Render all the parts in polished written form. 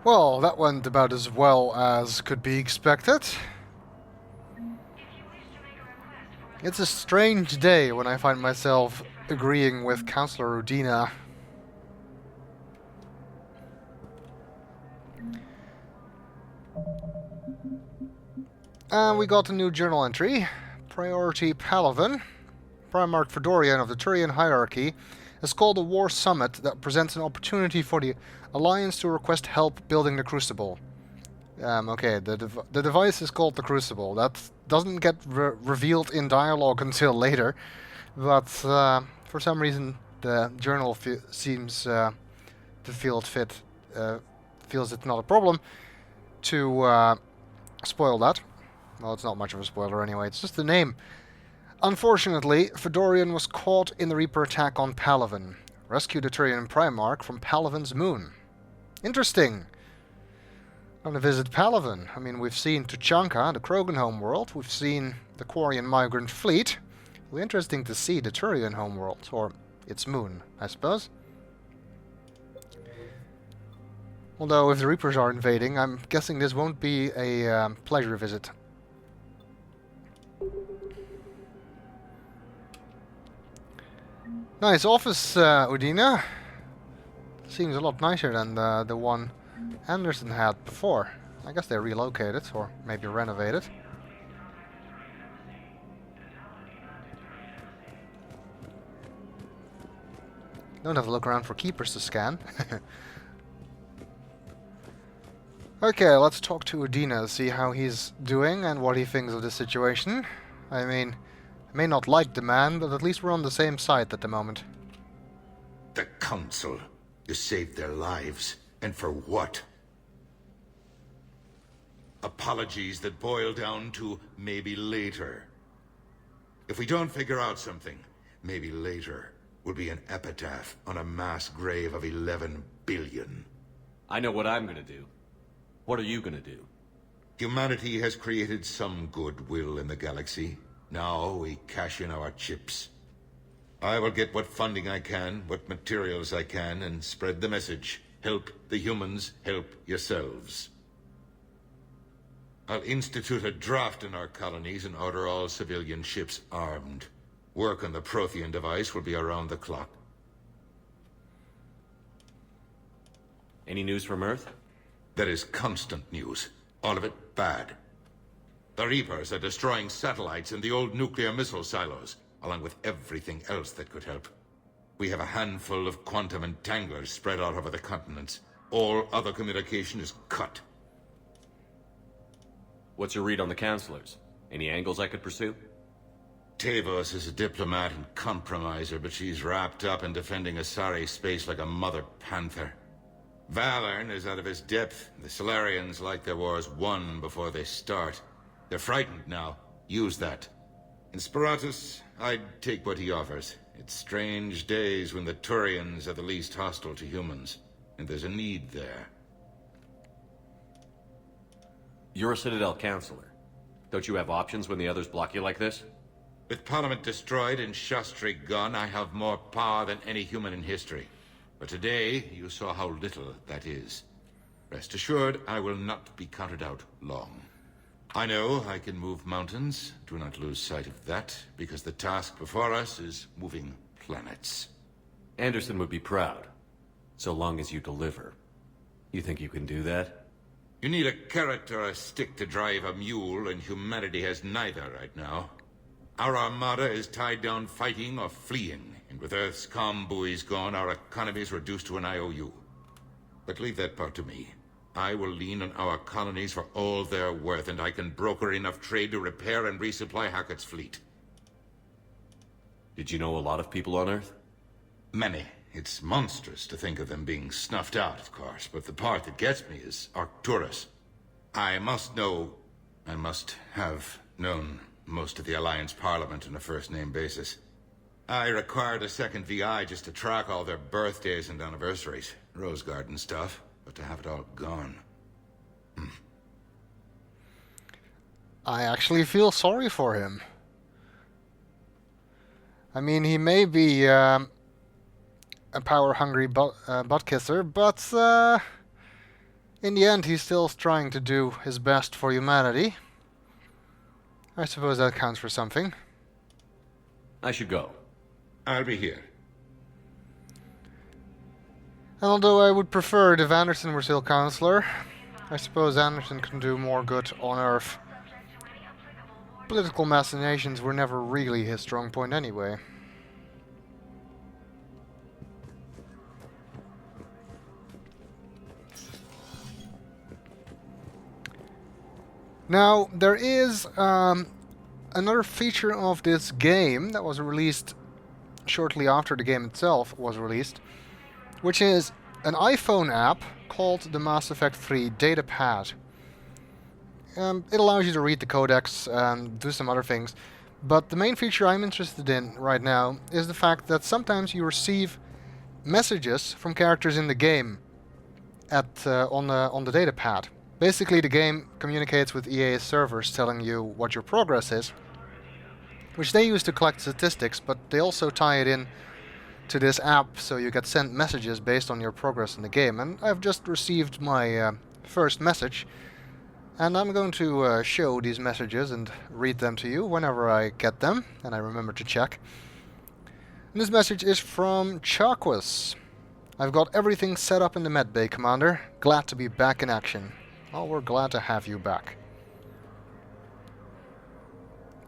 Well, that went about as well as could be expected. It's a strange day when I find myself agreeing with Councillor Udina. And we got a new journal entry. Priority Palaven. Primarch Fedorian of the Turian hierarchy has called a war summit that presents an opportunity for the Alliance to request help building the Crucible. Okay, the device is called the Crucible. That doesn't get revealed in dialogue until later, but for some reason the journal seems to feel it fit, feels it's not a problem to spoil that. Well, it's not much of a spoiler anyway, it's just the name. Unfortunately, Fedorian was caught in the Reaper attack on Palaven. Rescued the Turian Primarch from Palaven's moon. Interesting. I'm gonna visit Palaven. I mean, we've seen Tuchanka, the Krogan homeworld. We've seen the Quarian migrant fleet. It'll be interesting to see the Turian homeworld, or its moon, I suppose. Although, if the Reapers are invading, I'm guessing this won't be a pleasure visit. Nice office, Udina. Seems a lot nicer than the one Anderson had before. I guess they relocated, or maybe renovated. Don't have to look around for keepers to scan. Okay, let's talk to Udina, see how he's doing and what he thinks of the situation. I mean, I may not like the man, but at least we're on the same side at the moment. The Council. You saved their lives. And for what? Apologies that boil down to maybe later. If we don't figure out something, maybe later will be an epitaph on a mass grave of 11 billion. I know what I'm gonna do. What are you gonna do? Humanity has created some goodwill in the galaxy. Now we cash in our chips. I will get what funding I can, what materials I can, and spread the message. Help the humans, help yourselves. I'll institute a draft in our colonies and order all civilian ships armed. Work on the Prothean device will be around the clock. Any news from Earth? There is constant news. All of it bad. The Reapers are destroying satellites and the old nuclear missile silos, along with everything else that could help. We have a handful of quantum entanglers spread out over the continents. All other communication is cut. What's your read on the counselors? Any angles I could pursue? Tavos is a diplomat and compromiser, but she's wrapped up in defending Asari space like a mother panther. Valern is out of his depth. The Solarians like their wars won before they start. They're frightened now. Use that. In Sparatus, I'd take what he offers. It's strange days when the Turians are the least hostile to humans, and there's a need there. You're a Citadel counselor. Don't you have options when the others block you like this? With Parliament destroyed and Shastri gone, I have more power than any human in history. But today, you saw how little that is. Rest assured, I will not be counted out long. I know I can move mountains. Do not lose sight of that, because the task before us is moving planets. Anderson would be proud, so long as you deliver. You think you can do that? You need a carrot or a stick to drive a mule, and humanity has neither right now. Our armada is tied down fighting or fleeing, and with Earth's comm buoys gone, our economy is reduced to an IOU. But leave that part to me. I will lean on our colonies for all they're worth, and I can broker enough trade to repair and resupply Hackett's fleet. Did you know a lot of people on Earth? Many. It's monstrous to think of them being snuffed out, of course, but the part that gets me is Arcturus. I must have known most of the Alliance Parliament on a first-name basis. I required a second VI just to track all their birthdays and anniversaries. Rose Garden stuff, but to have it all gone. I actually feel sorry for him. I mean, he may be a power-hungry butt kisser, but In the end, he's still trying to do his best for humanity. I suppose that counts for something. I should go. I'll be here. And although I would prefer if Anderson were still Counselor, I suppose Anderson can do more good on Earth. Political machinations were never really his strong point anyway. Now, there is another feature of this game that was released shortly after the game itself was released, which is an iPhone app called the Mass Effect 3 Datapad. It allows you to read the codex and do some other things, but the main feature I'm interested in right now is the fact that sometimes you receive messages from characters in the game on the Datapad. Basically, the game communicates with EA's servers telling you what your progress is, which they use to collect statistics, but they also tie it in to this app so you get sent messages based on your progress in the game. And I've just received my first message, and I'm going to show these messages and read them to you whenever I get them, and I remember to check. And this message is from Chakwis. I've got everything set up in the medbay, Commander. Glad to be back in action. Oh, we're glad to have you back.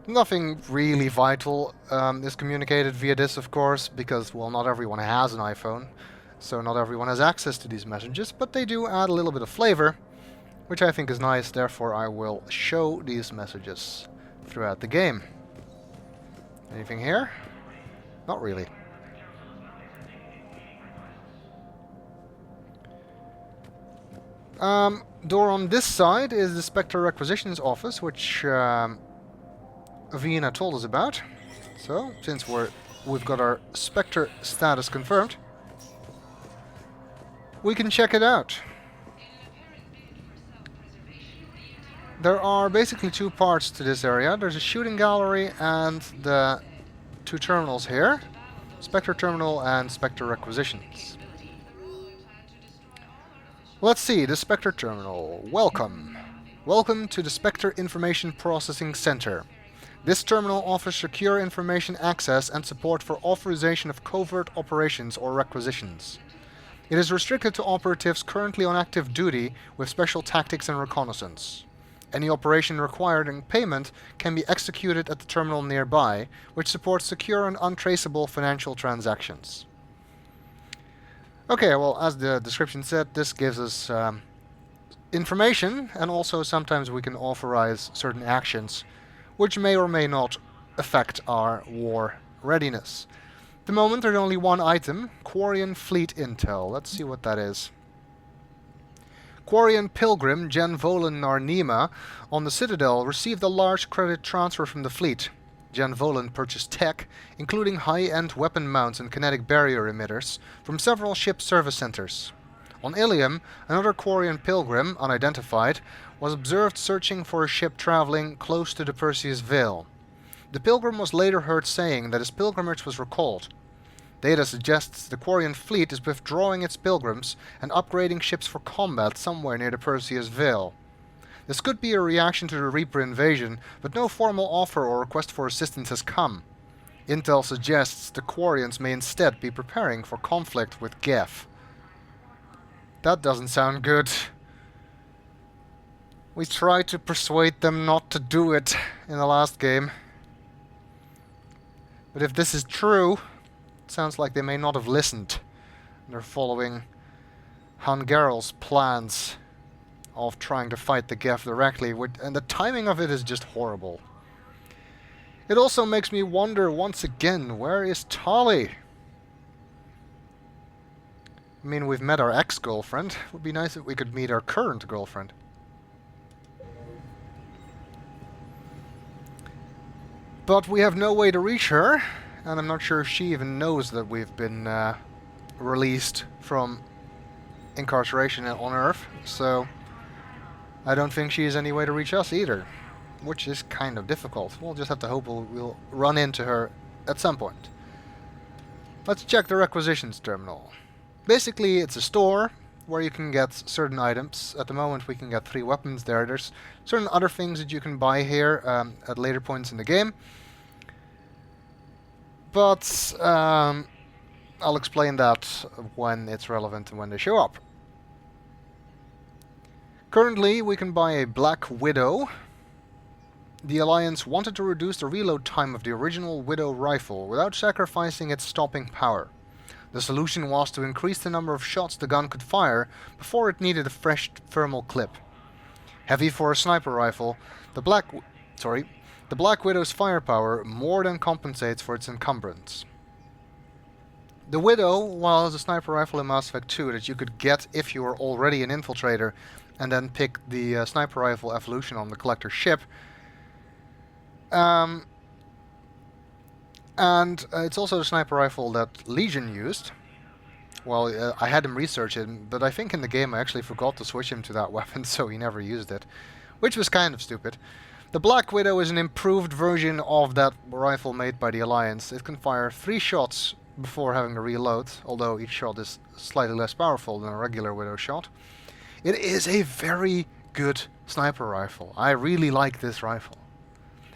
Nothing really vital is communicated via this, of course, because, well, not everyone has an iPhone, so not everyone has access to these messages, but they do add a little bit of flavor, which I think is nice. Therefore, I will show these messages throughout the game. Anything here? Not really. Door on this side is the Spectre Requisitions office, which Vienna told us about. So, since we've got our Spectre status confirmed, we can check it out. There are basically two parts to this area. There's a shooting gallery and the two terminals here, Spectre Terminal and Spectre Requisitions. Let's see, the Spectre Terminal. Welcome. Welcome to the Spectre Information Processing Center. This terminal offers secure information access and support for authorization of covert operations or requisitions. It is restricted to operatives currently on active duty with special tactics and reconnaissance. Any operation requiring payment can be executed at the terminal nearby, which supports secure and untraceable financial transactions. Okay, well, as the description said, this gives us information, and also sometimes we can authorize certain actions, which may or may not affect our war readiness. At the moment, there's only one item, Quarian Fleet Intel. Let's see what that is. Quarian Pilgrim Jen Volan Narnima on the Citadel received a large credit transfer from the fleet. Jen Volan purchased tech, including high-end weapon mounts and kinetic barrier emitters, from several ship service centers. On Ilium, another Quarian pilgrim, unidentified, was observed searching for a ship traveling close to the Perseus Veil. The pilgrim was later heard saying that his pilgrimage was recalled. Data suggests the Quarian fleet is withdrawing its pilgrims and upgrading ships for combat somewhere near the Perseus Veil. This could be a reaction to the Reaper invasion, but no formal offer or request for assistance has come. Intel suggests the Quarians may instead be preparing for conflict with Geth. That doesn't sound good. We tried to persuade them not to do it in the last game. But if this is true, it sounds like they may not have listened. They're following Han Geral's plans of trying to fight the Geth directly, and the timing of it is just horrible. It also makes me wonder once again, where is Tali? I mean, we've met our ex-girlfriend. It would be nice if we could meet our current girlfriend. But we have no way to reach her, and I'm not sure if she even knows that we've been released from incarceration on Earth, so I don't think she has any way to reach us either, which is kind of difficult. We'll just have to hope we'll run into her at some point. Let's check the Requisitions Terminal. Basically, it's a store where you can get certain items. At the moment we can get 3 weapons there. There's certain other things that you can buy here at later points in the game. But I'll explain that when it's relevant and when they show up. Currently we can buy a Black Widow. The Alliance wanted to reduce the reload time of the original Widow rifle without sacrificing its stopping power. The solution was to increase the number of shots the gun could fire before it needed a fresh thermal clip. Heavy for a sniper rifle, the Black Widow's firepower more than compensates for its encumbrance. The Widow was a sniper rifle in Mass Effect 2 that you could get if you were already an infiltrator and then pick the sniper rifle evolution on the collector ship. And it's also the sniper rifle that Legion used. Well, I had him research it, but I think in the game I actually forgot to switch him to that weapon, so he never used it, which was kind of stupid. The Black Widow is an improved version of that rifle made by the Alliance. It can fire 3 shots before having to reload, although each shot is slightly less powerful than a regular Widow shot. It is a very good sniper rifle. I really like this rifle.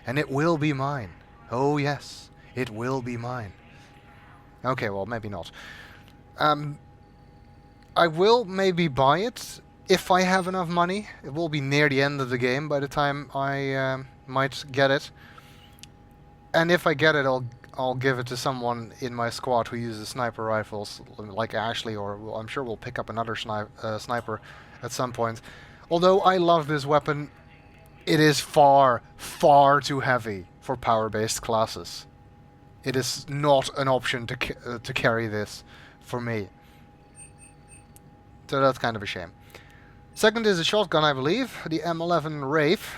And it will be mine. Oh yes, it will be mine. Okay, well, maybe not. I will maybe buy it if I have enough money. It will be near the end of the game by the time I might get it. And if I get it, I'll give it to someone in my squad who uses sniper rifles, like Ashley, or I'm sure we'll pick up another sniper at some point. Although I love this weapon, it is far, far too heavy for power-based classes. It is not an option to carry this for me. So that's kind of a shame. Second is a shotgun, I believe, the M11 Wraith.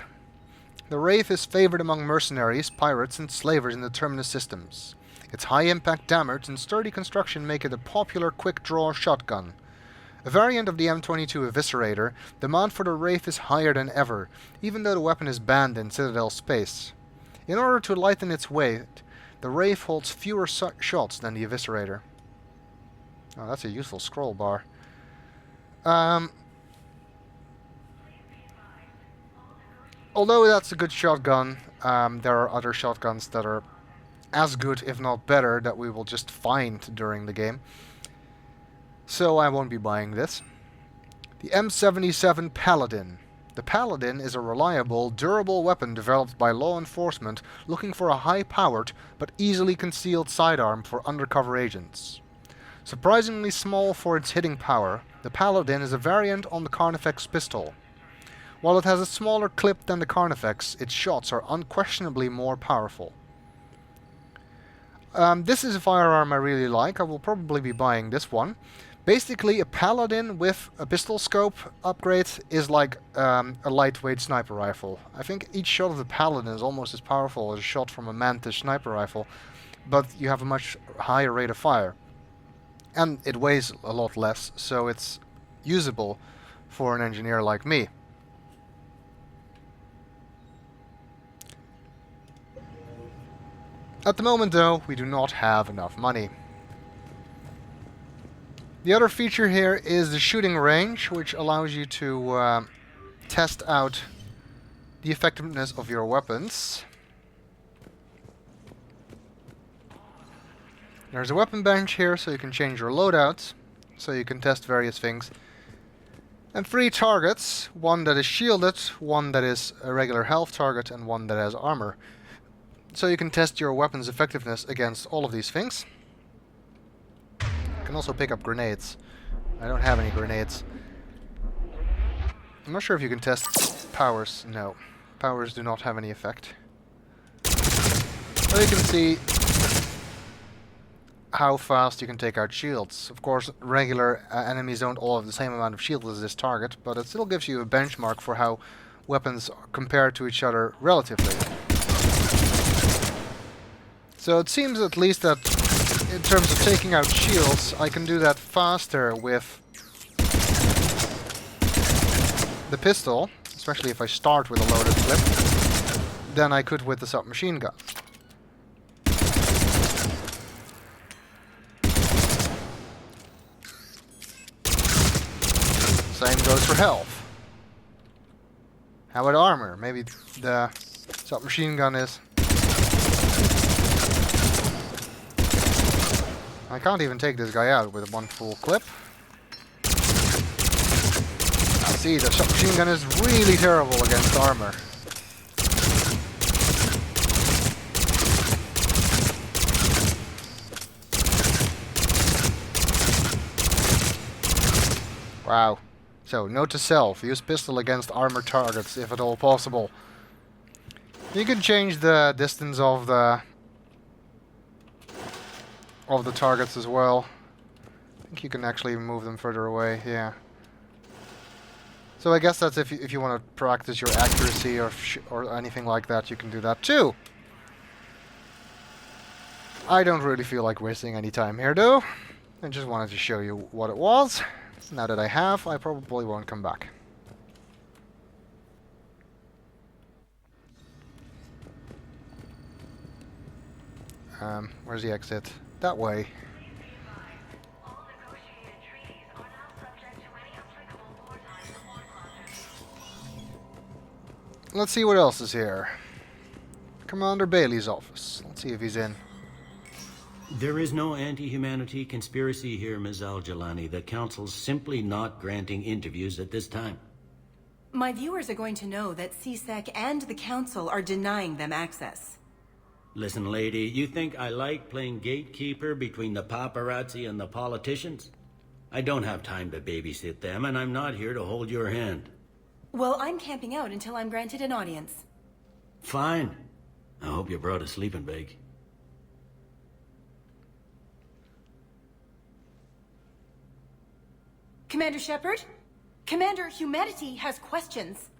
The Wraith is favored among mercenaries, pirates, and slavers in the Terminus systems. Its high-impact damage and sturdy construction make it a popular quick-draw shotgun. A variant of the M22 Eviscerator, demand for the Wraith is higher than ever, even though the weapon is banned in Citadel space. In order to lighten its weight, the Wraith holds fewer shots than the Eviscerator. Oh, that's a useful scroll bar. Although that's a good shotgun, there are other shotguns that are as good, if not better, that we will just find during the game. So I won't be buying this. The M77 Paladin. The Paladin is a reliable, durable weapon developed by law enforcement looking for a high-powered but easily concealed sidearm for undercover agents. Surprisingly small for its hitting power, the Paladin is a variant on the Carnifex pistol. While it has a smaller clip than the Carnifex, its shots are unquestionably more powerful. This is a firearm I really like. I will probably be buying this one. Basically, a Paladin with a pistol scope upgrade is like a lightweight sniper rifle. I think each shot of the Paladin is almost as powerful as a shot from a Mantis sniper rifle, but you have a much higher rate of fire. And it weighs a lot less, so it's usable for an engineer like me. At the moment, though, we do not have enough money. The other feature here is the shooting range, which allows you to test out the effectiveness of your weapons. There's a weapon bench here, so you can change your loadouts, so you can test various things. And 3 targets, one that is shielded, one that is a regular health target, and one that has armor. So you can test your weapon's effectiveness against all of these things. You can also pick up grenades. I don't have any grenades. I'm not sure if you can test powers. No. Powers do not have any effect. So you can see how fast you can take out shields. Of course, regular enemies don't all have the same amount of shield as this target, but it still gives you a benchmark for how weapons compare to each other relatively. So it seems at least that in terms of taking out shields, I can do that faster with the pistol, especially if I start with a loaded clip, than I could with the submachine gun. Same goes for health. How about armor? Maybe the submachine gun is... I can't even take this guy out with one full clip. See, the submachine gun is really terrible against armor. Wow. So, note to self, use pistol against armored targets if at all possible. You can change the distance of the targets as well. I think you can actually move them further away, yeah. So I guess that's if you want to practice your accuracy or anything like that, you can do that too. I don't really feel like wasting any time here though. I just wanted to show you what it was. Now that I have, I probably won't come back. Where's the exit? That way. Let's see what else is here. Commander Bailey's office. Let's see if he's in. There is no anti-humanity conspiracy here, Mizell Jelani. The Council's simply not granting interviews at this time. My viewers are going to know that CSEC and the Council are denying them access. Listen, lady, you think I like playing gatekeeper between the paparazzi and the politicians? I don't have time to babysit them, and I'm not here to hold your hand. Well, I'm camping out until I'm granted an audience. Fine. I hope you brought a sleeping bag. Commander Shepard? Commander, humanity has questions.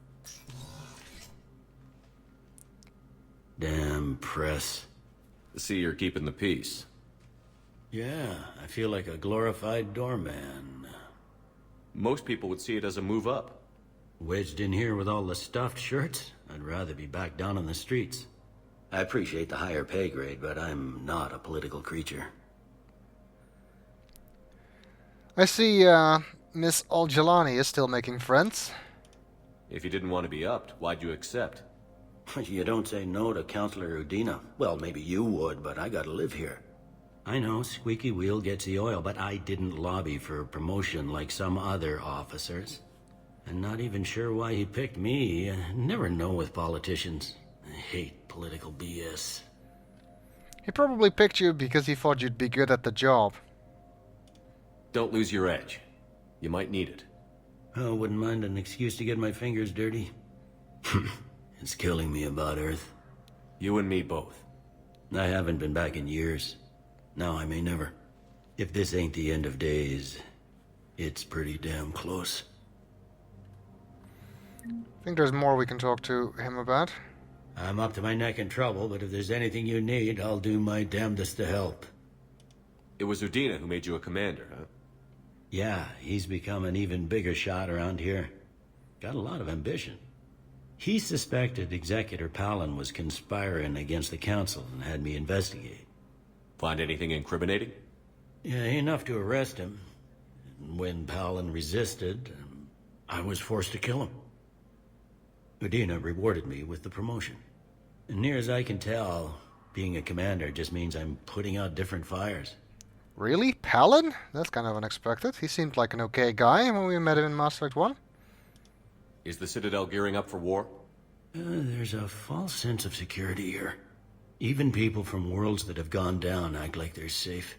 Damn press. See, you're keeping the peace. Yeah, I feel like a glorified doorman. Most people would see it as a move up. Wedged in here with all the stuffed shirts? I'd rather be back down on the streets. I appreciate the higher pay grade, but I'm not a political creature. I see Mizell Jelani is still making friends. If you didn't want to be upped, why'd you accept? You don't say no to Counselor Udina. Well, maybe you would, but I gotta live here. I know, squeaky wheel gets the oil, but I didn't lobby for promotion like some other officers. I'm not even sure why he picked me. Never know with politicians. I hate political BS. He probably picked you because he thought you'd be good at the job. Don't lose your edge. You might need it. Oh, wouldn't mind an excuse to get my fingers dirty. It's killing me about Earth. You and me both. I haven't been back in years. Now I may never. If this ain't the end of days, it's pretty damn close. I think there's more we can talk to him about. I'm up to my neck in trouble, but if there's anything you need, I'll do my damnedest to help. It was Udina who made you a commander, huh? Yeah, he's become an even bigger shot around here. Got a lot of ambition. He suspected Executor Palin was conspiring against the Council and had me investigate. Find anything incriminating? Yeah, enough to arrest him. When Palin resisted, I was forced to kill him. Udina rewarded me with the promotion. And near as I can tell, being a commander just means I'm putting out different fires. Really? Palin? That's kind of unexpected. He seemed like an okay guy when we met him in Mass Effect 1. Is the Citadel gearing up for war? There's a false sense of security here. Even people from worlds that have gone down act like they're safe.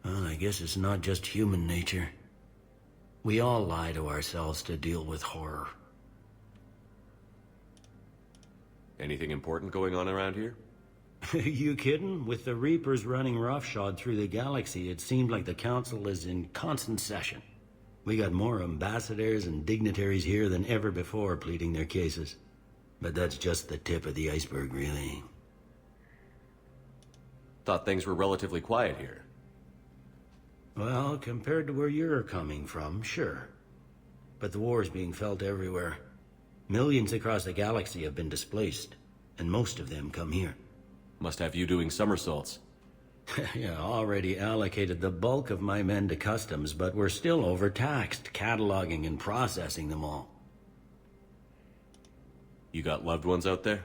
Well, I guess it's not just human nature. We all lie to ourselves to deal with horror. Anything important going on around here? You kidding? With the Reapers running roughshod through the galaxy, it seemed like the Council is in constant session. We got more ambassadors and dignitaries here than ever before pleading their cases. But that's just the tip of the iceberg, really. Thought things were relatively quiet here. Well, compared to where you're coming from, sure. But the war's being felt everywhere. Millions across the galaxy have been displaced, and most of them come here. Must have you doing somersaults. Yeah, already allocated the bulk of my men to customs, but we're still overtaxed, cataloging and processing them all. You got loved ones out there?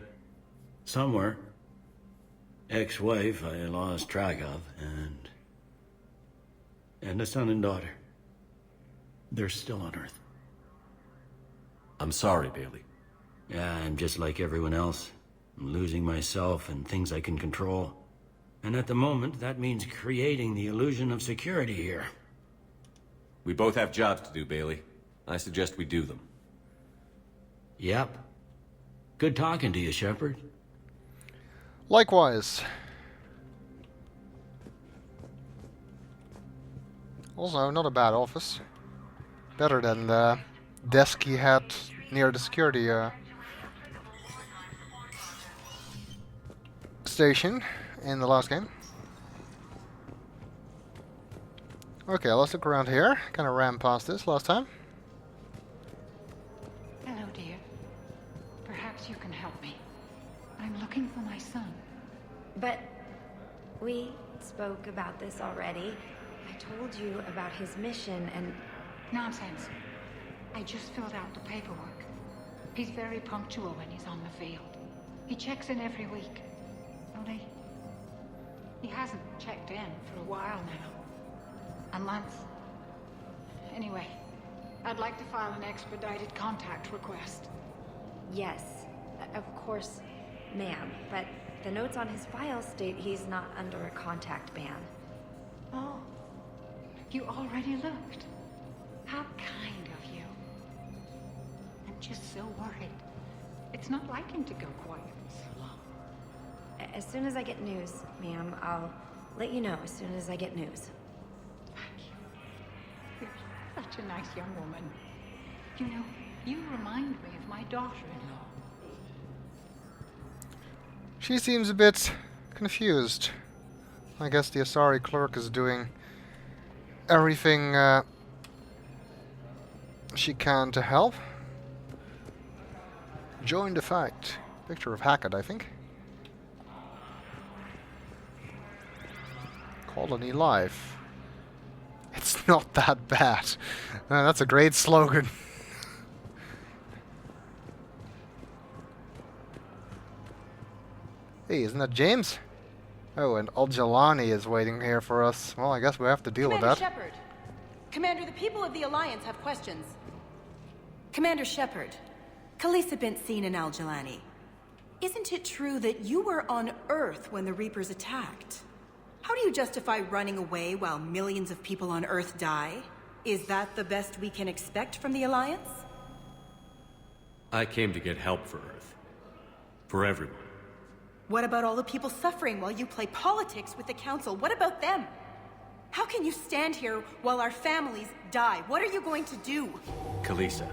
Somewhere. Ex-wife I lost track of, and a son and daughter. They're still on Earth. I'm sorry, Bailey. Yeah, I'm just like everyone else. I'm losing myself and things I can control. And at the moment, that means creating the illusion of security here. We both have jobs to do, Bailey. I suggest we do them. Yep. Good talking to you, Shepard. Likewise. Also, not a bad office. Better than the desk he had near the security station in the last game. Okay, let's look around here. Kind of ran past this last time. Hello, dear. Perhaps you can help me. I'm looking for my son. But we spoke about this already. I told you about his mission and... Nonsense. I just filled out the paperwork. He's very punctual when he's on the field. He checks in every week. Only, he hasn't checked in for a while now. A month. Anyway, I'd like to file an expedited contact request. Yes, of course, ma'am. But the notes on his file state he's not under a contact ban. Oh, you already looked. How kind of you. I'm just so worried. It's not like him to go quiet for so long. As soon as I get news, ma'am, I'll let you know as soon as I get news. Thank you. You're such a nice young woman. You know, you remind me of my daughter-in-law. She seems a bit confused. I guess the Asari clerk is doing everything she can to help. Join the fight. Picture of Hackett, I think. Colony life. It's not that bad. That's a great slogan. Hey, isn't that James? Oh, and Jelani is waiting here for us. Well, I guess we have to deal with that. Shepard. Commander, the people of the Alliance have questions. Commander Shepard, Kaliesha been seen in Jelani. Isn't it true that you were on Earth when the Reapers attacked? How do you justify running away while millions of people on Earth die? Is that the best we can expect from the Alliance? I came to get help for Earth. For everyone. What about all the people suffering while you play politics with the Council? What about them? How can you stand here while our families die? What are you going to do? Kaliesha,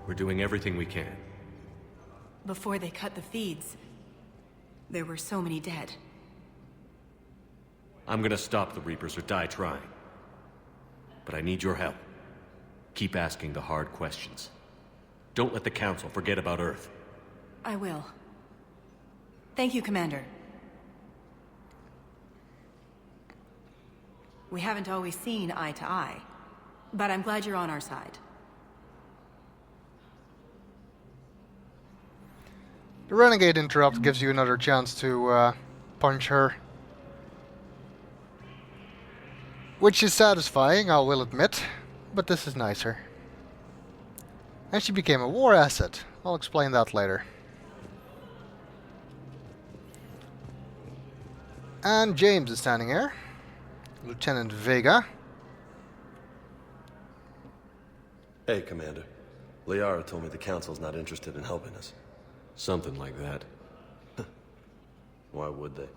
we're doing everything we can. Before they cut the feeds, there were so many dead. I'm gonna stop the Reapers or die trying. But I need your help. Keep asking the hard questions. Don't let the Council forget about Earth. I will. Thank you, Commander. We haven't always seen eye to eye, but I'm glad you're on our side. The Renegade interrupt gives you another chance to punch her. Which is satisfying, I will admit, but this is nicer. And she became a war asset. I'll explain that later. And James is standing here. Lieutenant Vega. Hey, Commander. Liara told me the Council's not interested in helping us. Something like that. Why would they?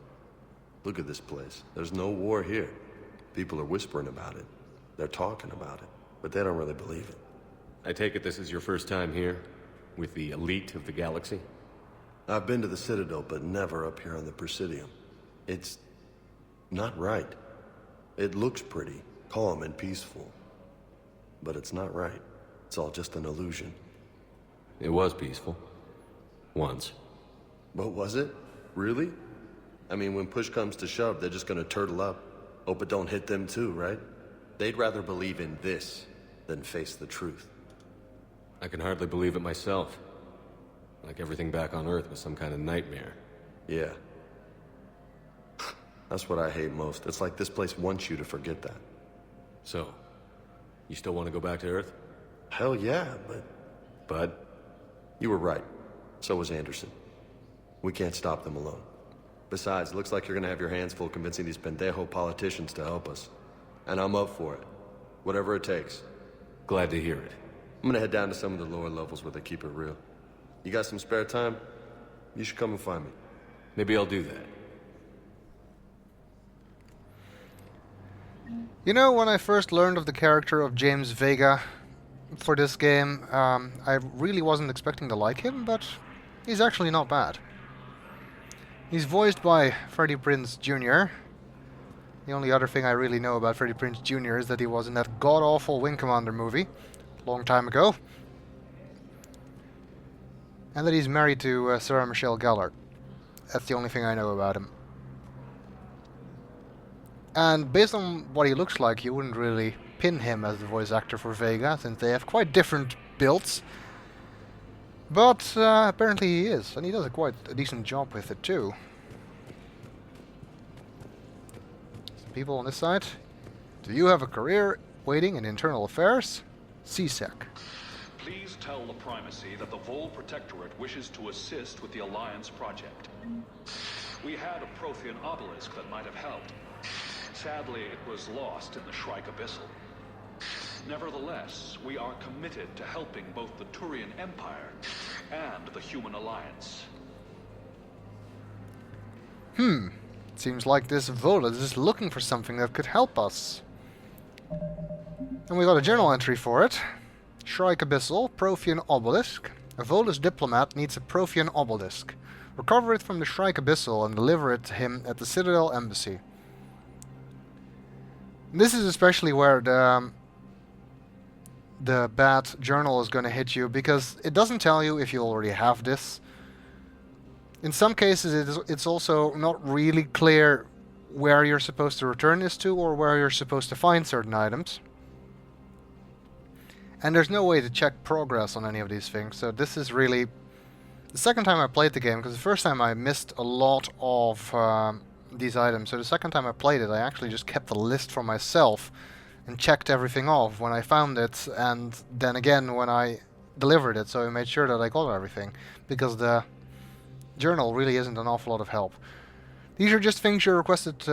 Look at this place. There's no war here. People are whispering about it. They're talking about it, but they don't really believe it. I take it this is your first time here? With the elite of the galaxy? I've been to the Citadel, but never up here on the Presidium. It's not right. It looks pretty, calm and peaceful. But it's not right. It's all just an illusion. It was peaceful. Once. But was it? Really? I mean, when push comes to shove, they're just gonna turtle up. Hope it don't hit them too, right? They'd rather believe in this than face the truth. I can hardly believe it myself. Like everything back on Earth was some kind of nightmare. Yeah. That's what I hate most. It's like this place wants you to forget that. So, you still want to go back to Earth? Hell yeah, but... Bud? You were right. So was Anderson. We can't stop them alone. Besides, it looks like you're gonna have your hands full convincing these pendejo politicians to help us. And I'm up for it. Whatever it takes. Glad to hear it. I'm gonna head down to some of the lower levels where they keep it real. You got some spare time? You should come and find me. Maybe I'll do that. You know, when I first learned of the character of James Vega for this game, I really wasn't expecting to like him, but he's actually not bad. He's voiced by Freddie Prinze Jr. The only other thing I really know about Freddie Prinze Jr. is that he was in that god-awful Wing Commander movie, a long time ago. And that he's married to Sarah Michelle Gellar. That's the only thing I know about him. And based on what he looks like, you wouldn't really pin him as the voice actor for Vega, since they have quite different builds. But apparently he is, and he does quite a decent job with it too. Some people on this side. Do you have a career waiting in internal affairs? CSEC. Please tell the Primacy that the Vol Protectorate wishes to assist with the Alliance project. We had a Prothean obelisk that might have helped. Sadly, it was lost in the Shrike Abyssal. Nevertheless, we are committed to helping both the Turian Empire and the Human Alliance. Seems like this Volus is looking for something that could help us. And we got a journal entry for it. Shrike Abyssal, Prothean Obelisk. A Volus diplomat needs a Prothean Obelisk. Recover it from the Shrike Abyssal and deliver it to him at the Citadel Embassy. This is especially where the bad journal is going to hit you, because it doesn't tell you if you already have this. In some cases it's also not really clear where you're supposed to return this to or where you're supposed to find certain items. And there's no way to check progress on any of these things, so this is really the second time I played the game, because the first time I missed a lot of these items. So the second time I played it, I actually just kept the list for myself and checked everything off when I found it, and then again when I delivered it, so I made sure that I got everything, because the journal really isn't an awful lot of help. These are just things you're requested,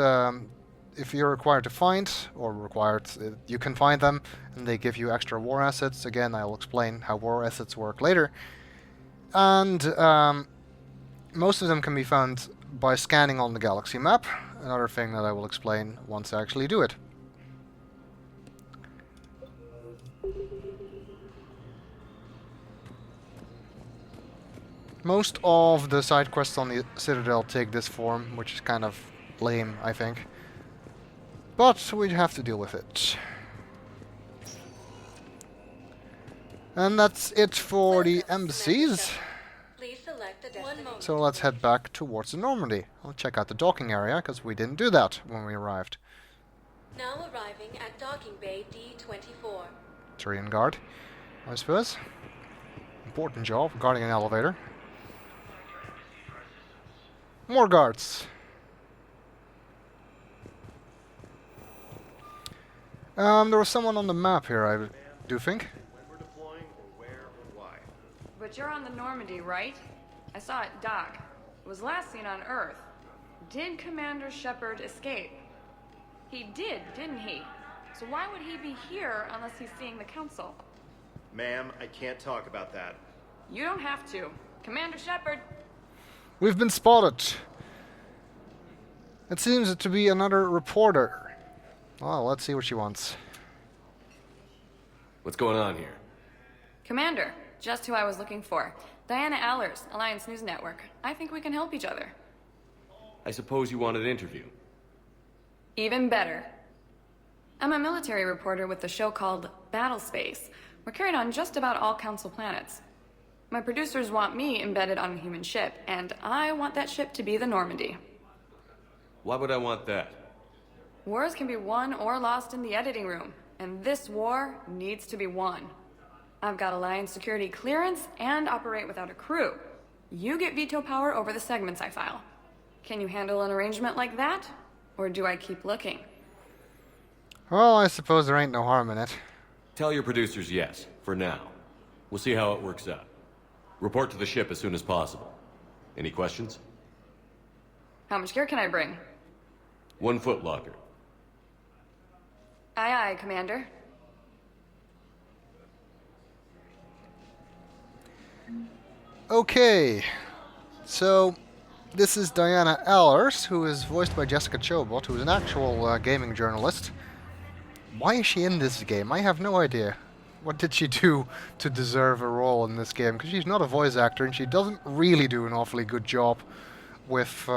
if you're required to find, or required, you can find them, and they give you extra war assets. Again, I'll explain how war assets work later. And most of them can be found by scanning on the galaxy map, another thing that I will explain once I actually do it. Most of the side quests on the Citadel take this form, which is kind of lame, I think. But we have to deal with it. And that's it for the embassies. So let's head back towards the Normandy. I'll check out the docking area, because we didn't do that when we arrived. Now arriving at docking bay D-24. Turian guard, I suppose. Important job, guarding an elevator. More guards. There was someone on the map here, I do think. When we're deploying, or where, or why. But you're on the Normandy, right? I saw it dock. It was last seen on Earth. Did Commander Shepard escape? He did, didn't he? So why would he be here unless he's seeing the Council? Ma'am, I can't talk about that. You don't have to. Commander Shepard! We've been spotted. It seems to be another reporter. Well, let's see what she wants. What's going on here? Commander, just who I was looking for. Diana Allers, Alliance News Network. I think we can help each other. I suppose you want an interview. Even better. I'm a military reporter with the show called Battle Space. We're carried on just about all Council planets. My producers want me embedded on a human ship, and I want that ship to be the Normandy. Why would I want that? Wars can be won or lost in the editing room, and this war needs to be won. I've got Alliance security clearance and operate without a crew. You get veto power over the segments I file. Can you handle an arrangement like that? Or do I keep looking? Well, I suppose there ain't no harm in it. Tell your producers yes, for now. We'll see how it works out. Report to the ship as soon as possible. Any questions? How much gear can I bring? 1 foot locker. Aye, aye, Commander. Okay, so this is Diana Allers, who is voiced by Jessica Chobot, who is an actual gaming journalist. Why is she in this game? I have no idea. What did she do to deserve a role in this game? Because she's not a voice actor, and she doesn't really do an awfully good job with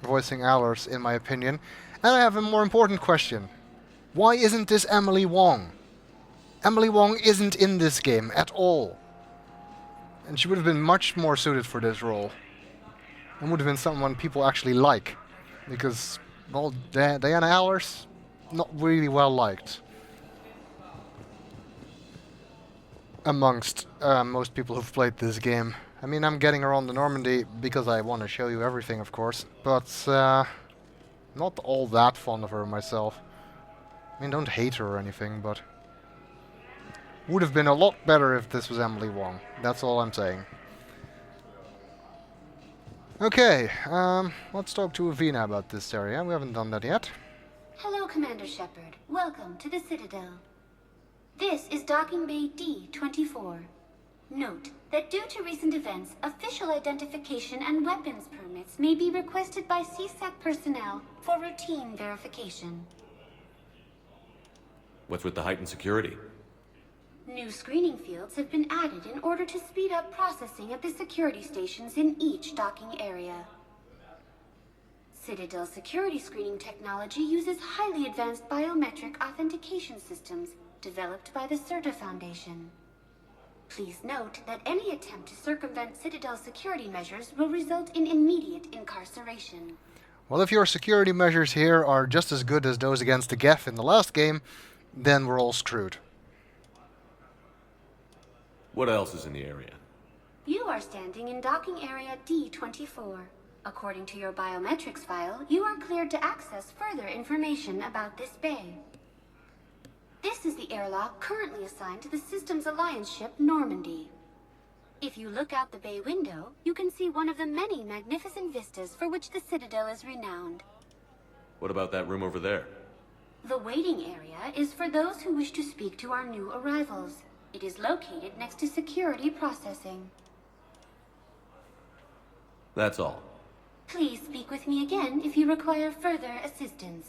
voicing Allers, in my opinion. And I have a more important question. Why isn't this Emily Wong? Emily Wong isn't in this game at all. And she would have been much more suited for this role. And would have been someone people actually like. Because, well, Diana Allers, not really well liked. Amongst most people who've played this game. I mean, I'm getting her on the Normandy because I want to show you everything, of course. But, not all that fond of her myself. I mean, don't hate her or anything, but... would have been a lot better if this was Emily Wong. That's all I'm saying. Okay, let's talk to Avina about this area. We haven't done that yet. Hello, Commander Shepard. Welcome to the Citadel. This is Docking Bay D-24. Note that due to recent events, official identification and weapons permits may be requested by CSEC personnel for routine verification. What's with the heightened security? New screening fields have been added in order to speed up processing at the security stations in each docking area. Citadel security screening technology uses highly advanced biometric authentication systems developed by the CERTA Foundation. Please note that any attempt to circumvent Citadel security measures will result in immediate incarceration. Well, if your security measures here are just as good as those against the Geth in the last game, then we're all screwed. What else is in the area? You are standing in docking area D-24. According to your biometrics file, you are cleared to access further information about this bay. This is the airlock currently assigned to the Systems Alliance ship Normandy. If you look out the bay window, you can see one of the many magnificent vistas for which the Citadel is renowned. What about that room over there? The waiting area is for those who wish to speak to our new arrivals. It is located next to security processing. That's all. Please speak with me again if you require further assistance.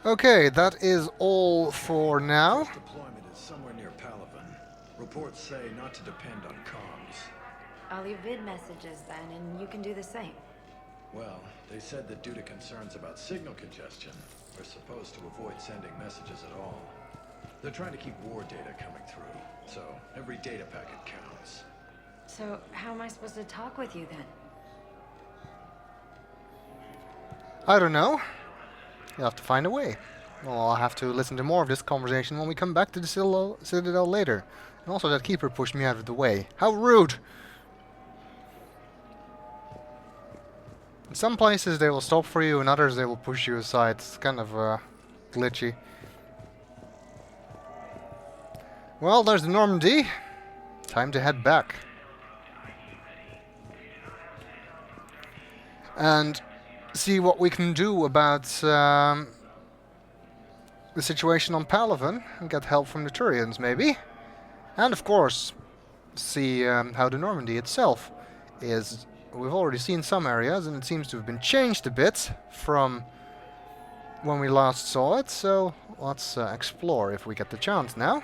Okay, that is all for now. Deployment is somewhere near Palaven. Reports say not to depend on comms. I'll leave vid messages then, and you can do the same. Well, they said that due to concerns about signal congestion, we're supposed to avoid sending messages at all. They're trying to keep war data coming through, so every data packet counts. So, how am I supposed to talk with you then? I don't know. You'll have to find a way. Well, I'll have to listen to more of this conversation when we come back to the Citadel later. And also that keeper pushed me out of the way. How rude! In some places they will stop for you, in others they will push you aside. It's kind of glitchy. Well, there's the Normandy. Time to head back. And see what we can do about the situation on Palaven and get help from the Turians, maybe. And of course, see how the Normandy itself is. We've already seen some areas, and it seems to have been changed a bit from when we last saw it, so let's explore if we get the chance now.